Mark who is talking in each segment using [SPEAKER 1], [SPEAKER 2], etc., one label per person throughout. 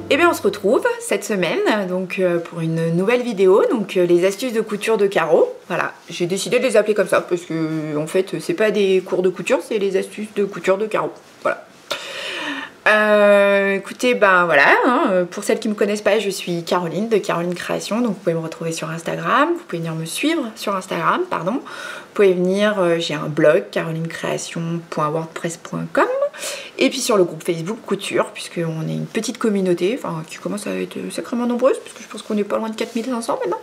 [SPEAKER 1] Et bien on se retrouve cette semaine donc pour une nouvelle vidéo, donc les astuces de couture de carreaux. Voilà, j'ai décidé de les appeler comme ça parce que en fait c'est pas des cours de couture, c'est les astuces de couture de carreaux. Voilà. Écoutez, ben voilà, hein, pour celles qui ne me connaissent pas, je suis Caroline de Caroline Création, donc vous pouvez me retrouver sur Instagram, vous pouvez venir me suivre sur Instagram, pardon. Vous pouvez venir, j'ai un blog, carolinecreation.wordpress.com, et puis sur le groupe Facebook Couture, puisqu'on est une petite communauté, enfin qui commence à être sacrément nombreuse, puisque je pense qu'on est pas loin de 4500 maintenant.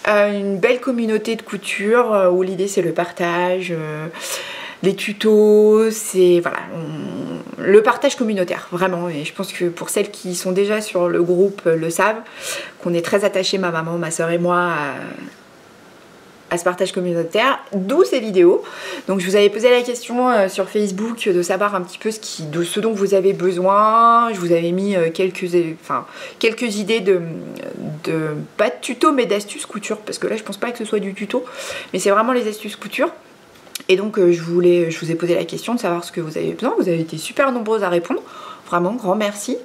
[SPEAKER 1] Une belle communauté de couture où l'idée c'est le partage, les tutos, c'est voilà, le partage communautaire, vraiment. Et je pense que pour celles qui sont déjà sur le groupe le savent, qu'on est très attachés, ma maman, ma soeur et moi, à ce partage communautaire, d'où ces vidéos. Donc je vous avais posé la question sur Facebook de savoir un petit peu de ce dont vous avez besoin. Je vous avais mis quelques idées de pas de tuto mais d'astuces couture, parce que là je pense pas que ce soit du tuto, mais c'est vraiment les astuces couture. Et donc je vous ai posé la question de savoir ce que vous avez besoin. Vous avez été super nombreuses à répondre, vraiment grand merci.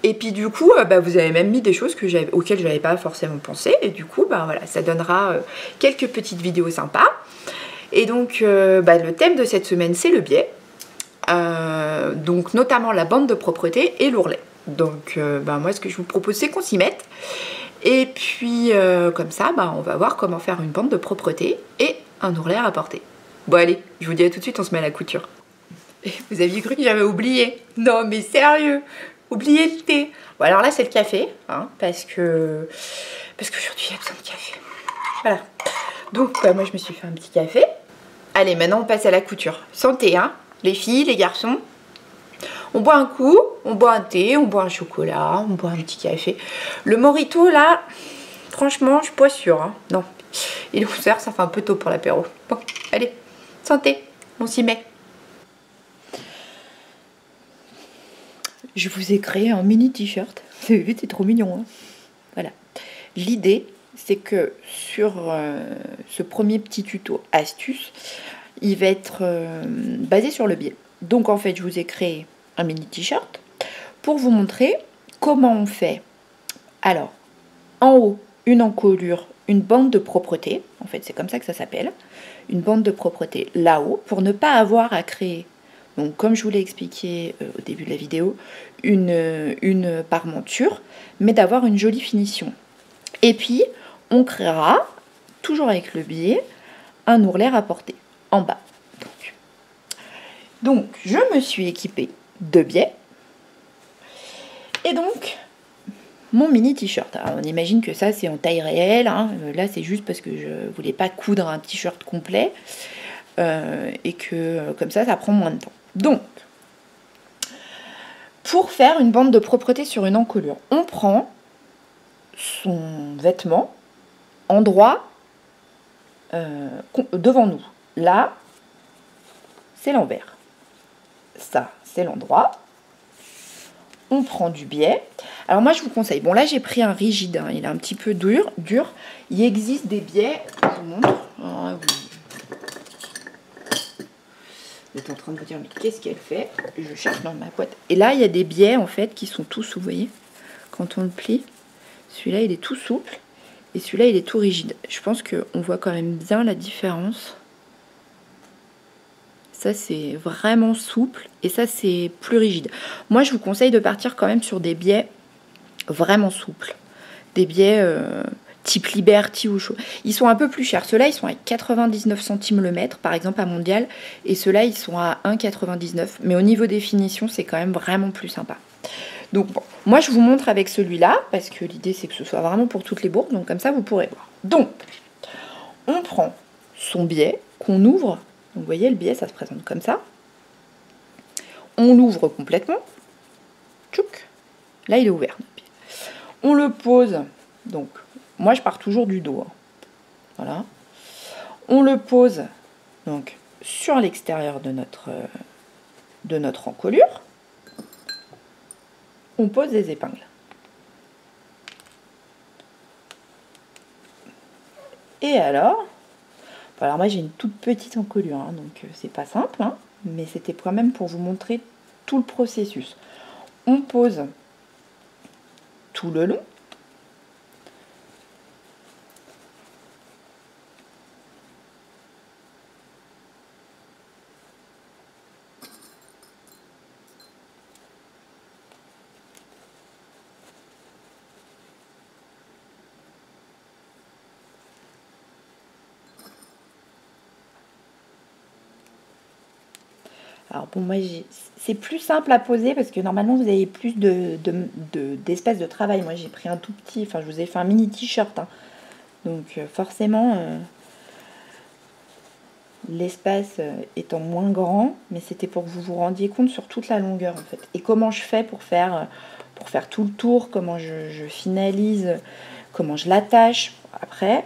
[SPEAKER 1] Et puis du coup vous avez même mis des choses auxquelles je n'avais pas forcément pensé, et du coup voilà, ça donnera quelques petites vidéos sympas. Et donc le thème de cette semaine c'est le biais, donc notamment la bande de propreté et l'ourlet. Donc moi ce que je vous propose c'est qu'on s'y mette, et puis comme ça on va voir comment faire une bande de propreté et un ourlet à rapporter. Bon allez, je vous dis à tout de suite, on se met à la couture. Vous aviez cru que j'avais oublié? Non mais sérieux, oublié le thé. Bon alors là c'est le café, hein, parce que aujourd'hui il y a besoin de café. Voilà. Donc moi je me suis fait un petit café. Allez, maintenant on passe à la couture. Santé, hein, les filles, les garçons. On boit un coup, on boit un thé, on boit un chocolat, on boit un petit café. Le mojito là, franchement je suis pas sûre, hein. Non, il est 11h, ça fait un peu tôt pour l'apéro. Bon, allez. Santé, on s'y met. Je vous ai créé un mini t-shirt. Vous avez vu, c'est trop mignon, hein. Voilà. L'idée, c'est que sur ce premier petit tuto astuce, il va être basé sur le biais. Donc en fait, je vous ai créé un mini t-shirt pour vous montrer comment on fait. Alors, en haut, une encolure, une bande de propreté. En fait, c'est comme ça que ça s'appelle. Une bande de propreté là-haut pour ne pas avoir à créer, donc comme je vous l'ai expliqué au début de la vidéo, une parmenture, mais d'avoir une jolie finition. Et puis on créera, toujours avec le biais, un ourlet rapporté en bas. Donc je me suis équipée de biais, et donc mon mini t-shirt. Alors on imagine que ça c'est en taille réelle, hein. Là c'est juste parce que je voulais pas coudre un t-shirt complet et que comme ça prend moins de temps. Donc pour faire une bande de propreté sur une encolure, on prend son vêtement en droit devant nous. Là c'est l'envers, ça c'est l'endroit. On prend du biais. Alors moi je vous conseille, bon là j'ai pris un rigide, hein, il est un petit peu dur. Il existe des biais, je vous montre. Oh, vous êtes en train de vous dire mais qu'est-ce qu'elle fait? Je cherche dans ma boîte. Et là il y a des biais en fait qui sont tous, vous voyez, quand on le plie, celui-là il est tout souple et celui-là il est tout rigide. Je pense qu'on voit quand même bien la différence. Ça c'est vraiment souple et ça c'est plus rigide. Moi je vous conseille de partir quand même sur des biais vraiment souples. Des biais type Liberty ou chaud. Ils sont un peu plus chers. Ceux-là ils sont à 99 centimes le mètre par exemple à Mondial, et ceux-là ils sont à 1,99. Mais au niveau des finitions c'est quand même vraiment plus sympa. Donc bon, moi je vous montre avec celui-là parce que l'idée c'est que ce soit vraiment pour toutes les bourses, donc comme ça vous pourrez voir. Donc on prend son biais qu'on ouvre. Donc vous voyez le biais ça se présente comme ça. On l'ouvre complètement. Tchouk. Là il est ouvert. On le pose. Donc moi je pars toujours du dos. Hein. Voilà. On le pose donc sur l'extérieur de notre encolure. On pose des épingles. Et alors moi j'ai une toute petite encolure, hein, donc c'est pas simple, hein, mais c'était quand même pour vous montrer tout le processus. On pose tout le long. Alors bon, moi c'est plus simple à poser parce que normalement vous avez plus d'espace de travail. Moi j'ai pris un tout petit, enfin je vous ai fait un mini t-shirt. Hein. Donc forcément l'espace étant moins grand, mais c'était pour que vous vous rendiez compte sur toute la longueur en fait. Et comment je fais pour faire tout le tour, comment je finalise, comment je l'attache. Après,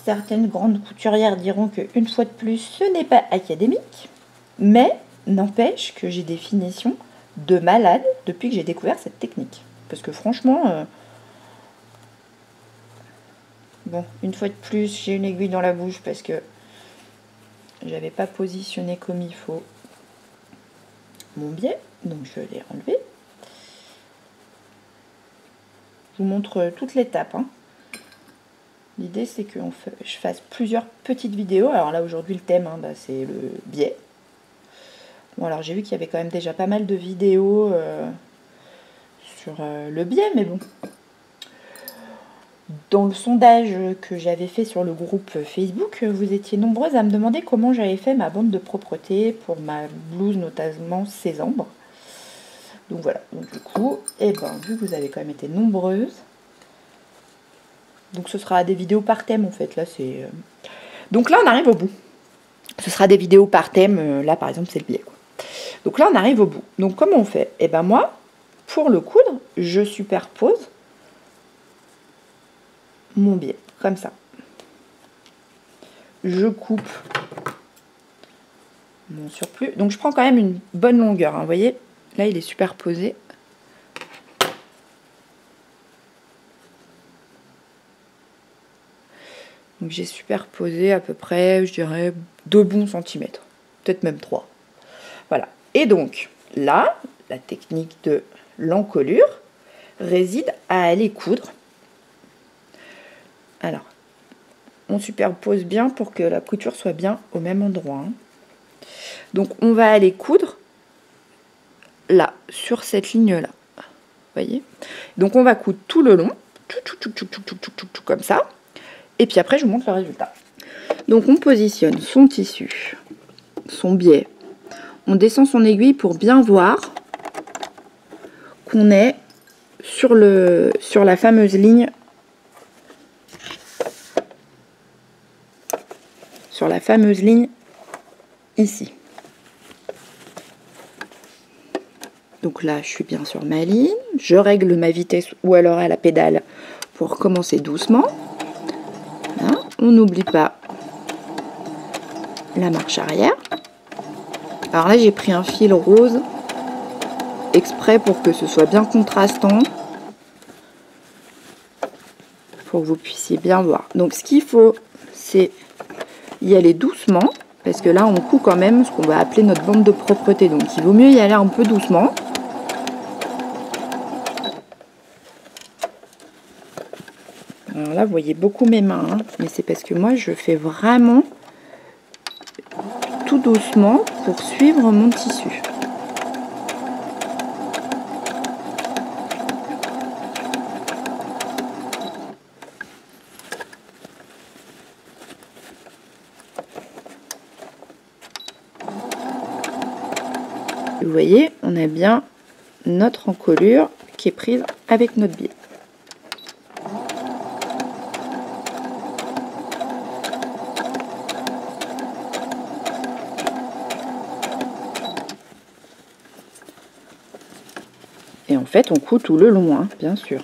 [SPEAKER 1] certaines grandes couturières diront qu'une fois de plus ce n'est pas académique. Mais n'empêche que j'ai des finitions de malade depuis que j'ai découvert cette technique. Parce que franchement, bon, une fois de plus, j'ai une aiguille dans la bouche parce que j'avais pas positionné comme il faut mon biais. Donc je l'ai enlevé. Je vous montre toute l'étape. Hein. L'idée c'est que je fasse plusieurs petites vidéos. Alors là aujourd'hui le thème, hein, c'est le biais. Bon, alors j'ai vu qu'il y avait quand même déjà pas mal de vidéos sur le biais, mais bon. Dans le sondage que j'avais fait sur le groupe Facebook, vous étiez nombreuses à me demander comment j'avais fait ma bande de propreté pour ma blouse, notamment Sésame. Donc voilà, donc du coup, vu que vous avez quand même été nombreuses, donc ce sera des vidéos par thème en fait. Là, c'est. Donc là, on arrive au bout. Ce sera des vidéos par thème. Là, par exemple, c'est le biais, quoi. Donc là, on arrive au bout. Donc, comment on fait? Eh ben moi, pour le coudre, je superpose mon biais, comme ça. Je coupe mon surplus. Donc, je prends quand même une bonne longueur. Hein, vous voyez, là, il est superposé. Donc, j'ai superposé à peu près, je dirais, 2 bons centimètres. Peut-être même 3. Voilà. Et donc, là, la technique de l'encolure réside à aller coudre. Alors, on superpose bien pour que la couture soit bien au même endroit. Hein. Donc, on va aller coudre là, sur cette ligne-là. Vous voyez? Donc, on va coudre tout le long, tout comme ça. Et puis après, je vous montre le résultat. Donc, on positionne son tissu, son biais. On descend son aiguille pour bien voir qu'on est sur la fameuse ligne. Sur la fameuse ligne ici. Donc là, je suis bien sur ma ligne. Je règle ma vitesse ou alors à la pédale pour commencer doucement. Hein, on n'oublie pas la marche arrière. Alors là, j'ai pris un fil rose exprès pour que ce soit bien contrastant. Pour que vous puissiez bien voir. Donc ce qu'il faut, c'est y aller doucement. Parce que là, on coud quand même ce qu'on va appeler notre bande de propreté. Donc il vaut mieux y aller un peu doucement. Alors là, vous voyez beaucoup mes mains. Hein, mais c'est parce que moi, je fais vraiment tout doucement pour suivre mon tissu. Vous voyez, on a bien notre encolure qui est prise avec notre biais. Et en fait, on coud tout le long, hein, bien sûr.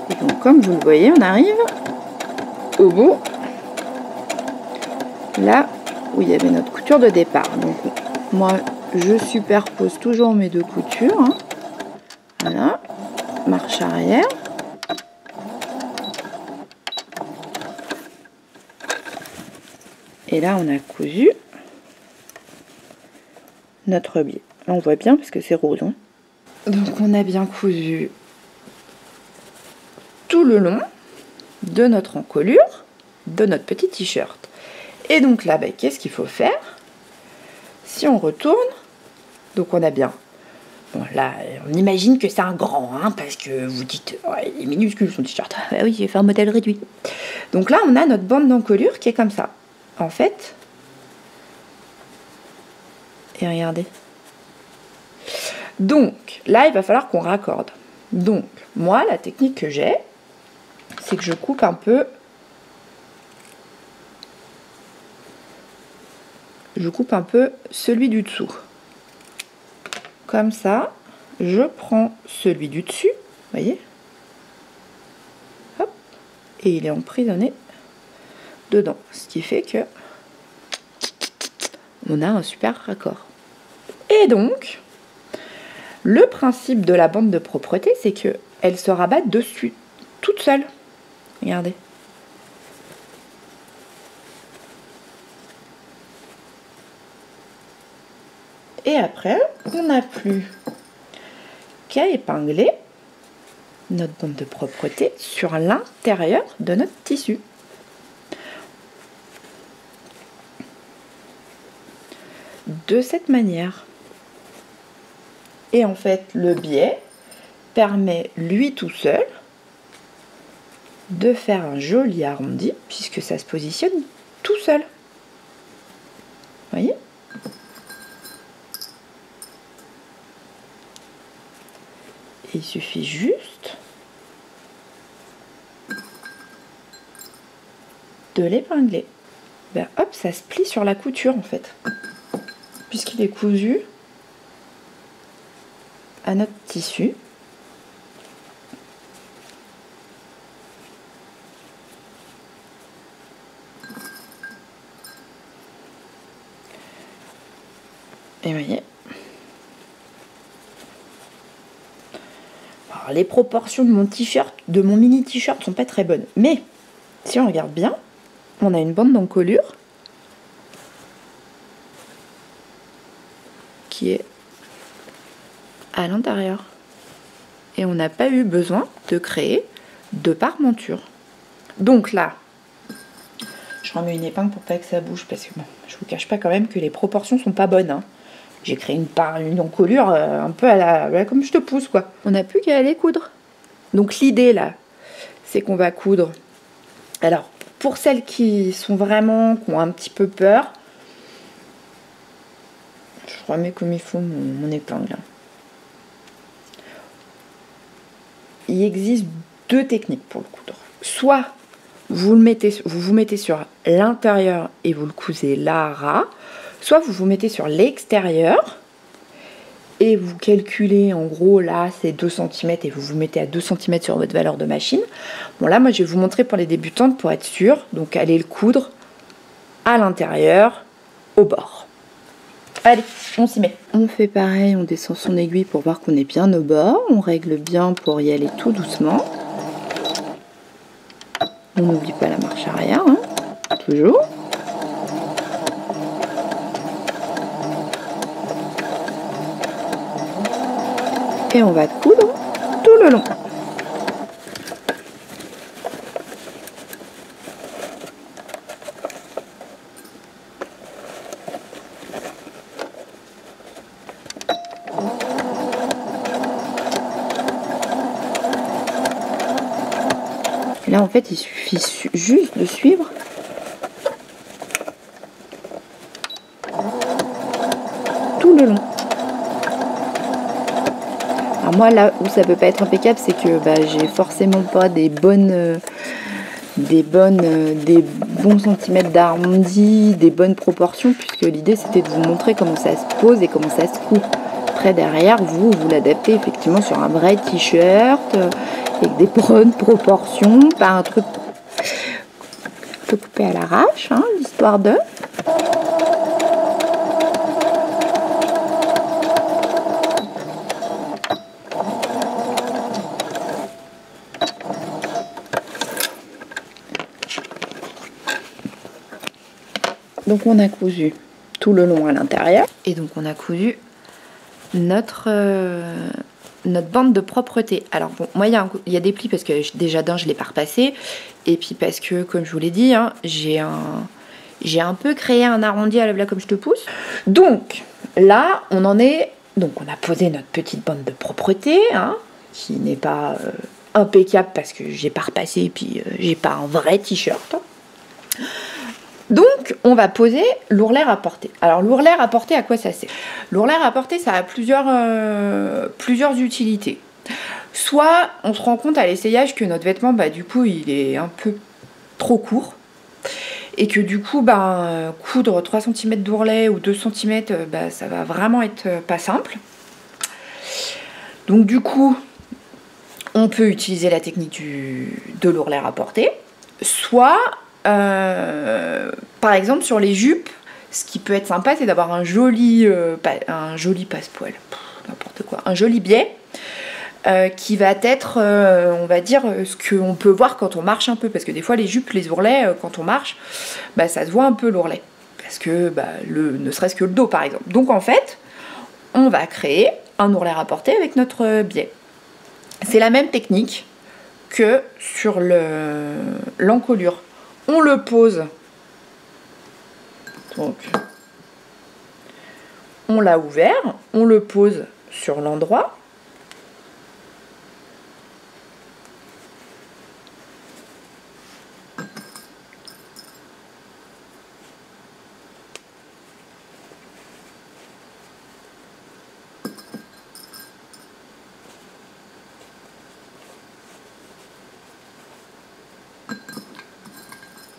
[SPEAKER 1] Et donc, comme vous le voyez, on arrive au bout, là où il y avait notre couture de départ. Donc, moi, je superpose toujours mes deux coutures. Hein. Voilà, marche arrière. Et là, on a cousu notre biais. Là, on voit bien parce que c'est rose. Hein. Donc, on a bien cousu tout le long de notre encolure, de notre petit t-shirt. Et donc là, qu'est-ce qu'il faut faire? Si on retourne, donc on a bien... Bon, là, on imagine que c'est un grand, hein, parce que vous dites, ouais, il est minuscule son t-shirt. Ah oui, j'ai fait un modèle réduit. Donc là, on a notre bande d'encolure qui est comme ça. En fait, et regardez. Donc, là, il va falloir qu'on raccorde. Donc, moi, la technique que j'ai, c'est que je coupe un peu. Je coupe un peu celui du dessous. Comme ça, je prends celui du dessus, vous voyez, hop, et il est emprisonné dedans. Ce qui fait que on a un super raccord. Et donc, le principe de la bande de propreté, c'est que elle se rabat dessus, toute seule. Regardez. Et après, on n'a plus qu'à épingler notre bande de propreté sur l'intérieur de notre tissu. De cette manière. Et en fait, le biais permet, lui tout seul, de faire un joli arrondi, puisque ça se positionne tout seul. Vous voyez ? Il suffit juste de l'épingler. Ben, hop, ça se plie sur la couture en fait, puisqu'il est cousu à notre tissu. Et vous voyez. Alors, les proportions de mon t-shirt, de mon mini t-shirt sont pas très bonnes, mais si on regarde bien, on a une bande d'encolure qui est à l'intérieur. Et on n'a pas eu besoin de créer de parmenture. Donc là, je remets une épingle pour pas que ça bouge, parce que bon, je vous cache pas quand même que les proportions sont pas bonnes. Hein. J'ai créé une encolure un peu à la comme je te pousse quoi. On n'a plus qu'à aller coudre. Donc l'idée là, c'est qu'on va coudre. Alors pour celles qui sont vraiment, qui ont un petit peu peur, je remets comme il faut mon épingle. Il existe deux techniques pour le coudre. Soit vous vous mettez sur l'intérieur et vous le cousez là ras, soit vous vous mettez sur l'extérieur et vous calculez en gros là c'est 2 cm et vous vous mettez à 2 cm sur votre valeur de machine. Bon là moi je vais vous montrer pour les débutantes pour être sûr. Donc allez le coudre à l'intérieur, au bord. Allez, on s'y met. On fait pareil, on descend son aiguille pour voir qu'on est bien au bord. On règle bien pour y aller tout doucement. On n'oublie pas la marche arrière, hein, toujours. Et on va coudre tout le long. Et là, en fait, il suffit juste de suivre tout le long. Alors moi, là où ça peut pas être impeccable, c'est que j'ai forcément pas des bons centimètres d'arrondi, des bonnes proportions, puisque l'idée c'était de vous montrer comment ça se pose et comment ça se coupe. Après derrière, vous l'adaptez effectivement sur un vrai t-shirt avec des bonnes proportions, pas un truc un peu coupé à l'arrache, hein, l'histoire de... donc on a cousu tout le long à l'intérieur. Et donc on a cousu notre bande de propreté. Alors bon, moi il y a des plis parce que déjà d'un je l'ai pas repassé. Et puis parce que, comme je vous l'ai dit, hein, j'ai un peu créé un arrondi à la blague comme je te pousse. Donc là on en est... Donc on a posé notre petite bande de propreté, hein, qui n'est pas impeccable parce que j'ai pas repassé et puis j'ai pas un vrai t-shirt. Donc on va poser l'ourlet rapporté. Alors l'ourlet rapporté, à quoi ça sert? L'ourlet rapporté, ça a plusieurs utilités. Soit on se rend compte à l'essayage que notre vêtement, bah, du coup il est un peu trop court. Et que du coup, coudre 3 cm d'ourlet ou 2 cm, ça va vraiment être pas simple. Donc du coup, on peut utiliser la technique de l'ourlet rapporté. Soit, par exemple, sur les jupes, ce qui peut être sympa, c'est d'avoir un joli passepoil, n'importe quoi, un joli biais. Qui va être, on va dire, ce qu'on peut voir quand on marche un peu. Parce que des fois, les jupes, les ourlets, quand on marche, ça se voit un peu l'ourlet. Parce que, ne serait-ce que le dos, par exemple. Donc, en fait, on va créer un ourlet rapporté avec notre biais. C'est la même technique que sur l'encolure. On le pose. Donc, on l'a ouvert. On le pose sur l'endroit.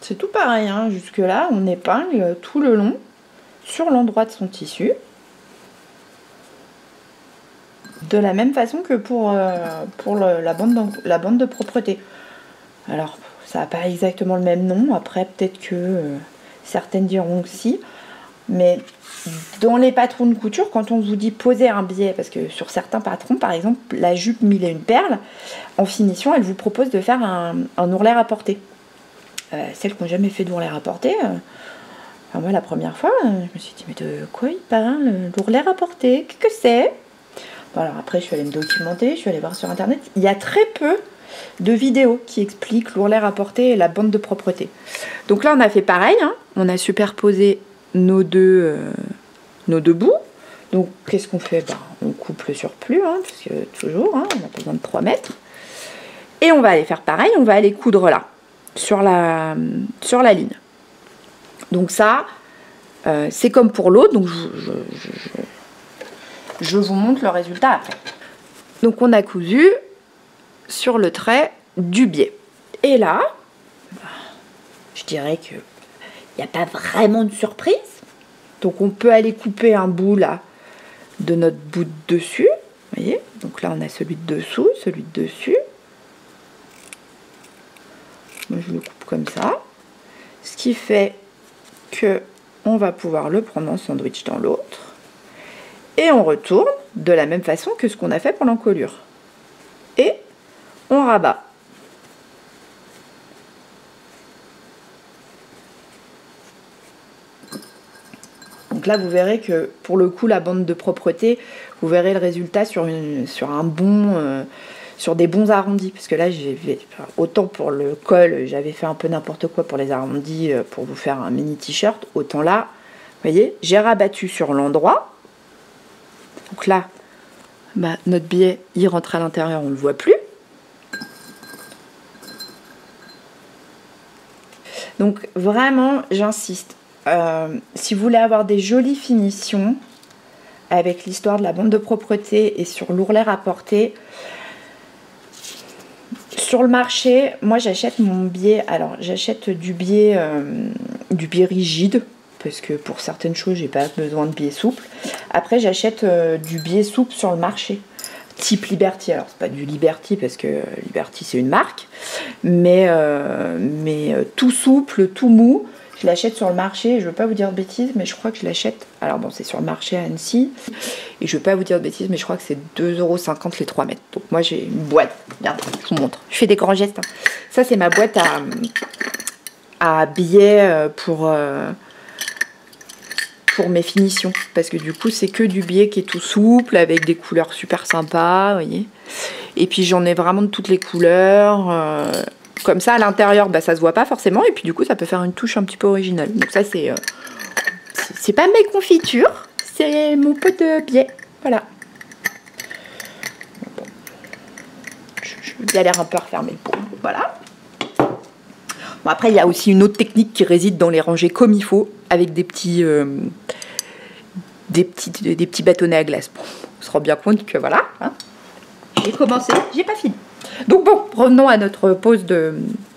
[SPEAKER 1] C'est tout pareil, hein. Jusque là on épingle tout le long sur l'endroit de son tissu. De la même façon que pour la bande de propreté. Alors ça n'a pas exactement le même nom, après peut-être que certaines diront que si. Mais dans les patrons de couture, quand on vous dit poser un biais, parce que sur certains patrons, par exemple la jupe 1001 perles, en finition elle vous propose de faire un ourlet rapporté. Celles qui n'ont jamais fait d'ourlet rapporté, moi la première fois, je me suis dit mais de quoi il parle, l'ourlet rapporté, qu'est-ce que c'est? Bon, alors après je suis allée me documenter, je suis allée voir sur internet, il y a très peu de vidéos qui expliquent l'ourlet rapporté et la bande de propreté. Donc là on a fait pareil, hein, on a superposé nos deux bouts. Donc qu'est-ce qu'on fait? On coupe le surplus, hein, parce que toujours, hein, on n'a pas besoin de 3 mètres. Et on va aller faire pareil, on va aller coudre là. Sur la ligne. Donc ça, c'est comme pour l'autre, donc je vous montre le résultat après. Donc on a cousu sur le trait du biais. Et là, je dirais qu'il n'y a pas vraiment de surprise. Donc on peut aller couper un bout là de notre bout de dessus. Vous voyez? Donc là on a celui de dessous, celui de dessus. Moi, je le coupe comme ça, ce qui fait que on va pouvoir le prendre en sandwich dans l'autre et on retourne de la même façon que ce qu'on a fait pour l'encolure et on rabat. Donc là vous verrez que pour le coup la bande de propreté, vous verrez le résultat sur des bons arrondis, parce que là autant pour le col j'avais fait un peu n'importe quoi pour les arrondis pour vous faire un mini t-shirt, autant là vous voyez j'ai rabattu sur l'endroit. Donc là notre biais il rentre à l'intérieur, on le voit plus. Donc vraiment j'insiste, si vous voulez avoir des jolies finitions avec l'histoire de la bande de propreté et sur l'ourlet rapporté, sur le marché, moi j'achète mon biais, alors j'achète du biais rigide, parce que pour certaines choses j'ai pas besoin de biais souple. Après j'achète du biais souple sur le marché, type Liberty. Alors c'est pas du Liberty parce que Liberty c'est une marque, mais tout souple, tout mou, je l'achète sur le marché. Je veux pas vous dire de bêtises, mais je crois que je l'achète, alors bon c'est sur le marché à Annecy, et je veux pas vous dire de bêtises, mais je crois que c'est 2,50 € les 3 mètres. Donc moi j'ai une boîte, regardez, je vous montre, je fais des grands gestes, hein. Ça c'est ma boîte à billets pour mes finitions. Parce que du coup, c'est que du biais qui est tout souple, avec des couleurs super sympas, vous voyez. Et puis j'en ai vraiment de toutes les couleurs. Comme ça, à l'intérieur, bah, ça se voit pas forcément. Et puis du coup, ça peut faire une touche un petit peu originale. Donc ça, c'est pas mes confitures, c'est mon pot de biais. Voilà. Je galère un peu à refermer le pot. Voilà. Bon, après, il y a aussi une autre technique qui réside dans les ranger comme il faut, avec des petits bâtonnets à glace. Bon, on se rend bien compte que voilà. Hein, j'ai commencé, j'ai pas fini. Donc bon, revenons à notre pose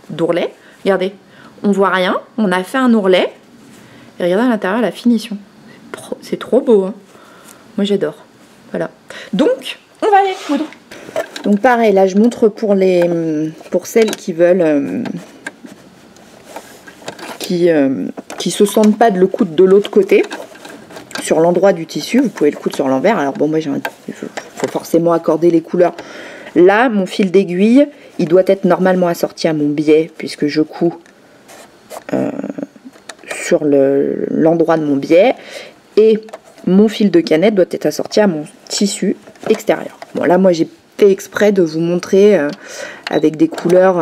[SPEAKER 1] d'ourlet. Regardez, on voit rien, on a fait un ourlet. Et regardez à l'intérieur la finition. C'est trop beau. Hein. Moi j'adore. Voilà. Donc, on va aller coudre. Donc pareil, là je montre pour celles qui veulent... qui se sentent pas de le coudre de l'autre côté. Sur l'endroit du tissu, vous pouvez le coudre sur l'envers. Alors bon, moi il faut forcément accorder les couleurs. Là, mon fil d'aiguille, il doit être normalement assorti à mon biais, puisque je couds sur l'endroit de mon biais. Et mon fil de canette doit être assorti à mon tissu extérieur. Bon, là, moi, j'ai fait exprès de vous montrer avec des couleurs...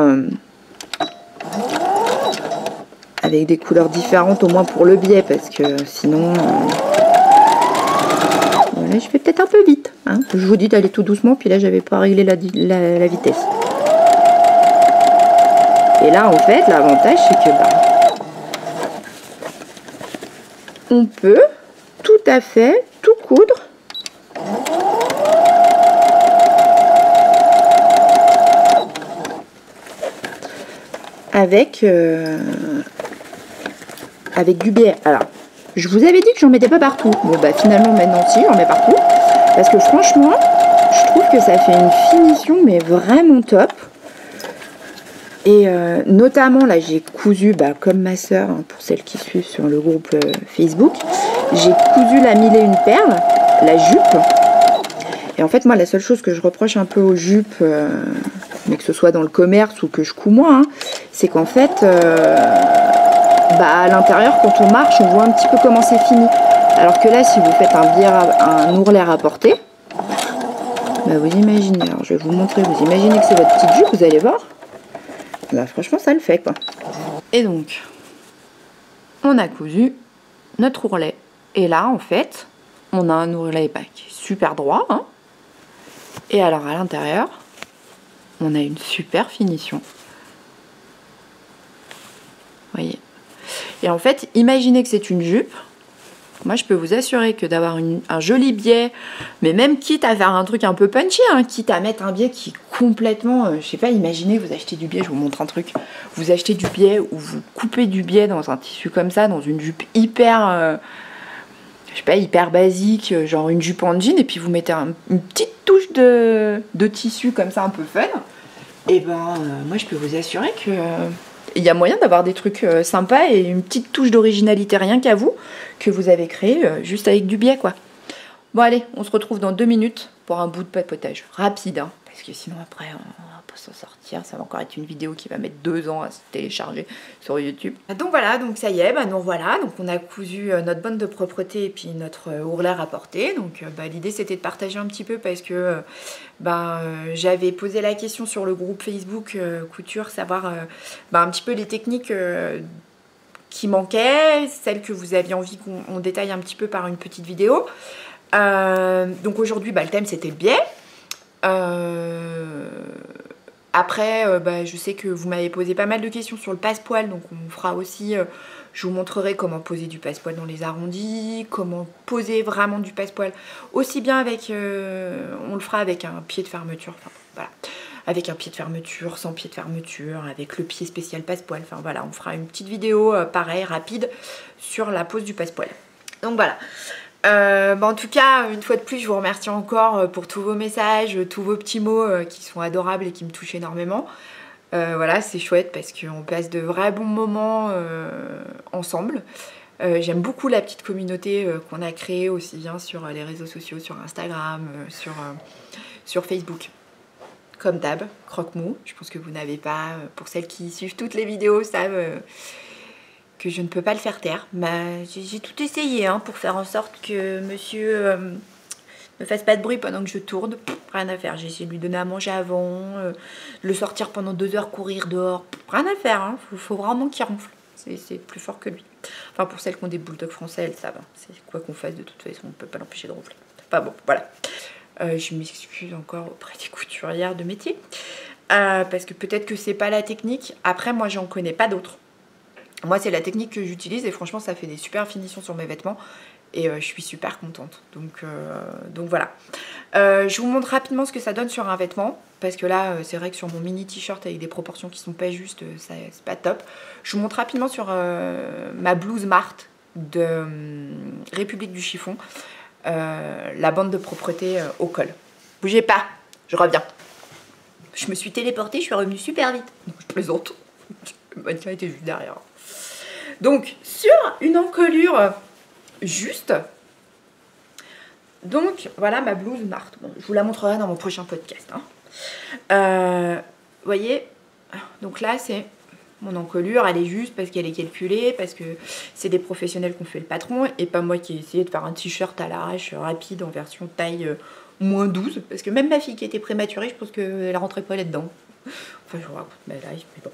[SPEAKER 1] avec des couleurs différentes, au moins pour le biais, parce que sinon... Voilà, je fais peut-être un peu vite. Hein. Je vous dis d'aller tout doucement, puis là, j'avais pas réglé la vitesse. Et là, en fait, l'avantage, c'est que on peut tout à fait tout coudre avec du biais. Alors, je vous avais dit que j'en mettais pas partout. Bon, bah finalement, maintenant, si, j'en mets partout. Parce que franchement, je trouve que ça fait une finition, mais vraiment top. Et notamment, là, j'ai cousu, comme ma soeur, hein, pour celles qui suivent sur le groupe Facebook, j'ai cousu la 1001 perles, la jupe. Et en fait, moi, la seule chose que je reproche un peu aux jupes, mais que ce soit dans le commerce ou que je couds moi, hein, c'est qu'en fait, à l'intérieur, quand on marche, on voit un petit peu comment c'est fini. Alors que là, si vous faites un ourlet rapporté, vous imaginez, alors je vais vous montrer, vous imaginez que c'est votre petite jupe, vous allez voir. Franchement, ça le fait, quoi. Et donc, on a cousu notre ourlet. Et là, en fait, on a un ourlet qui est super droit. Hein. Et alors, à l'intérieur, on a une super finition. Vous voyez. Et en fait, imaginez que c'est une jupe. Moi, je peux vous assurer que d'avoir un joli biais, mais même quitte à faire un truc un peu punchy, hein, quitte à mettre un biais qui est complètement... je sais pas, imaginez, vous achetez du biais, je vous montre un truc. Vous achetez du biais ou vous coupez du biais dans un tissu comme ça, dans une jupe hyper... je sais pas, hyper basique, genre une jupe en jean, et puis vous mettez une petite touche de tissu comme ça, un peu fun. Et moi, je peux vous assurer que... il y a moyen d'avoir des trucs sympas et une petite touche d'originalité rien qu'à vous, que vous avez créé juste avec du biais, quoi. Bon, allez, on se retrouve dans 2 minutes pour un bout de papotage rapide, hein, parce que sinon après on va pas s'en sortir, ça va encore être une vidéo qui va mettre 2 ans à se télécharger sur YouTube. Donc voilà, donc ça y est, nous voilà, donc on a cousu notre bande de propreté et puis notre ourlet rapporté. Donc l'idée c'était de partager un petit peu parce que j'avais posé la question sur le groupe Facebook couture, savoir un petit peu les techniques qui manquaient, celles que vous aviez envie qu'on détaille un petit peu par une petite vidéo. Donc aujourd'hui le thème c'était le biais. Après je sais que vous m'avez posé pas mal de questions sur le passepoil, donc on fera aussi, je vous montrerai comment poser du passepoil dans les arrondis, comment poser vraiment du passepoil, aussi bien avec, on le fera avec un pied de fermeture, enfin voilà, avec un pied de fermeture, sans pied de fermeture, avec le pied spécial passepoil, enfin voilà, on fera une petite vidéo pareil, rapide, sur la pose du passepoil. Donc voilà. En tout cas, une fois de plus, je vous remercie encore pour tous vos messages, tous vos petits mots qui sont adorables et qui me touchent énormément. Voilà, c'est chouette parce qu'on passe de vrais bons moments ensemble. J'aime beaucoup la petite communauté qu'on a créée aussi bien sur les réseaux sociaux, sur Instagram, sur Facebook. Comme d'hab, croque-mou. Je pense que vous n'avez pas, pour celles qui suivent toutes les vidéos, savent... que que je ne peux pas le faire taire. J'ai tout essayé hein, pour faire en sorte que monsieur ne fasse pas de bruit pendant que je tourne. Rien à faire. J'ai essayé de lui donner à manger avant, le sortir pendant 2 heures, courir dehors. Rien à faire. Hein. Faut vraiment qu'il ronfle. C'est plus fort que lui. Enfin, pour celles qui ont des bulldogs français, elles savent. C'est quoi qu'on fasse, de toute façon, on ne peut pas l'empêcher de ronfler. Enfin bon, voilà. Je m'excuse encore auprès des couturières de métier. Parce que peut-être que c'est pas la technique. Après, moi, j'en connais pas d'autres. Moi, c'est la technique que j'utilise et franchement, ça fait des super finitions sur mes vêtements. Et je suis super contente. Donc voilà. Je vous montre rapidement ce que ça donne sur un vêtement. Parce que là, c'est vrai que sur mon mini t-shirt avec des proportions qui sont pas justes, c'est pas top. Je vous montre rapidement sur ma blouse Marthe de République du Chiffon. La bande de propreté au col. Bougez pas, je reviens. Je me suis téléportée, je suis revenue super vite. Je plaisante. Le mannequin était juste derrière. Donc, sur une encolure juste. Donc, voilà ma blouse Marthe. Bon, je vous la montrerai dans mon prochain podcast. Hein. Vous voyez, donc là, c'est mon encolure. Elle est juste parce qu'elle est calculée, parce que c'est des professionnels qui ont fait le patron et pas moi qui ai essayé de faire un t-shirt à l'arrache rapide en version taille moins 12. Parce que même ma fille qui était prématurée, je pense qu'elle rentrait pas là-dedans. Enfin, je vous raconte ma life, mais bon.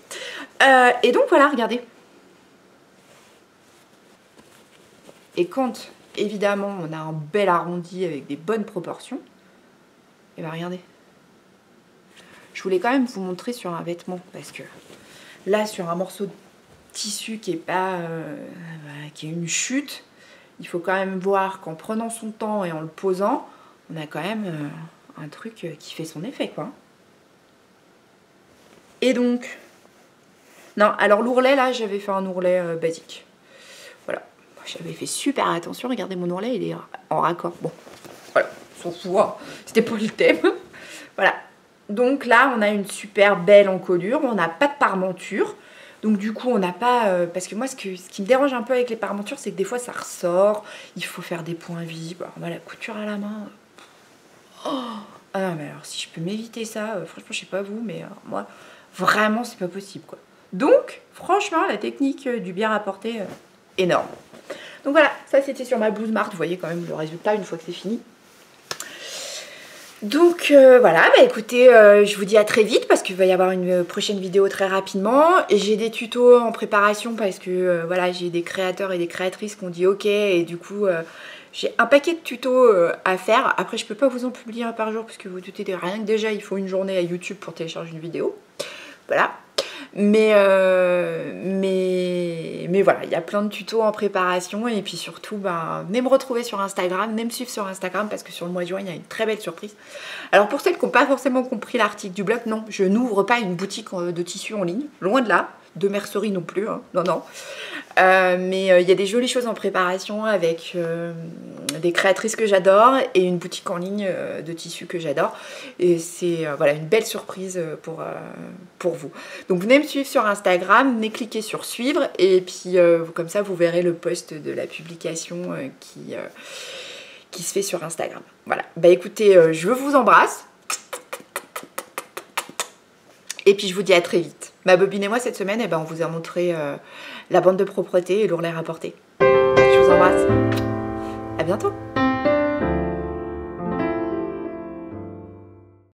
[SPEAKER 1] Et donc, voilà, regardez. Et quand, évidemment, on a un bel arrondi avec des bonnes proportions, et bien regardez. Je voulais quand même vous montrer sur un vêtement, parce que là, sur un morceau de tissu qui est pas... qui est une chute, il faut quand même voir qu'en prenant son temps et en le posant, on a quand même un truc qui fait son effet, quoi. Et donc... Non, alors l'ourlet, là, j'avais fait un ourlet basique. Voilà. J'avais fait super attention, regardez mon ourlet, il est en raccord. Bon, voilà, on s'en fout, hein. C'était pour le thème. Voilà, donc là on a une super belle encolure, on n'a pas de parmenture. Donc du coup on n'a pas... parce que moi ce qui me dérange un peu avec les parmentures, c'est que des fois ça ressort, il faut faire des points visibles. Alors moi la couture à la main... Oh, ah non mais alors si je peux m'éviter ça, franchement je sais pas vous, mais moi vraiment c'est pas possible quoi. Donc franchement la technique du bien rapporté, énorme. Donc voilà, ça c'était sur ma blouse Marthe, vous voyez quand même le résultat une fois que c'est fini. Donc voilà, bah écoutez, je vous dis à très vite parce qu'il va y avoir une prochaine vidéo très rapidement. Et j'ai des tutos en préparation parce que voilà, j'ai des créateurs et des créatrices qui ont dit ok. Et du coup, j'ai un paquet de tutos à faire. Après, je peux pas vous en publier un par jour parce que vous doutez de rien que déjà, il faut une journée à YouTube pour télécharger une vidéo. Voilà. Mais voilà, il y a plein de tutos en préparation et puis surtout, ben, venez me retrouver sur Instagram, venez me suivre sur Instagram parce que sur le mois de juin, il y a une très belle surprise. Alors pour celles qui n'ont pas forcément compris l'article du blog, non, je n'ouvre pas une boutique de tissus en ligne, loin de là, de mercerie non plus, hein, non, non. Mais il y a des jolies choses en préparation avec des créatrices que j'adore et une boutique en ligne de tissus que j'adore. Et c'est voilà, une belle surprise pour vous. Donc venez me suivre sur Instagram, venez cliquer sur suivre et puis comme ça vous verrez le post de la publication qui se fait sur Instagram. Voilà, bah écoutez, je vous embrasse. Et puis je vous dis à très vite. Ma bobine et moi cette semaine, eh ben, on vous a montré la bande de propreté et l'ourlet rapporté. Je vous embrasse. À bientôt.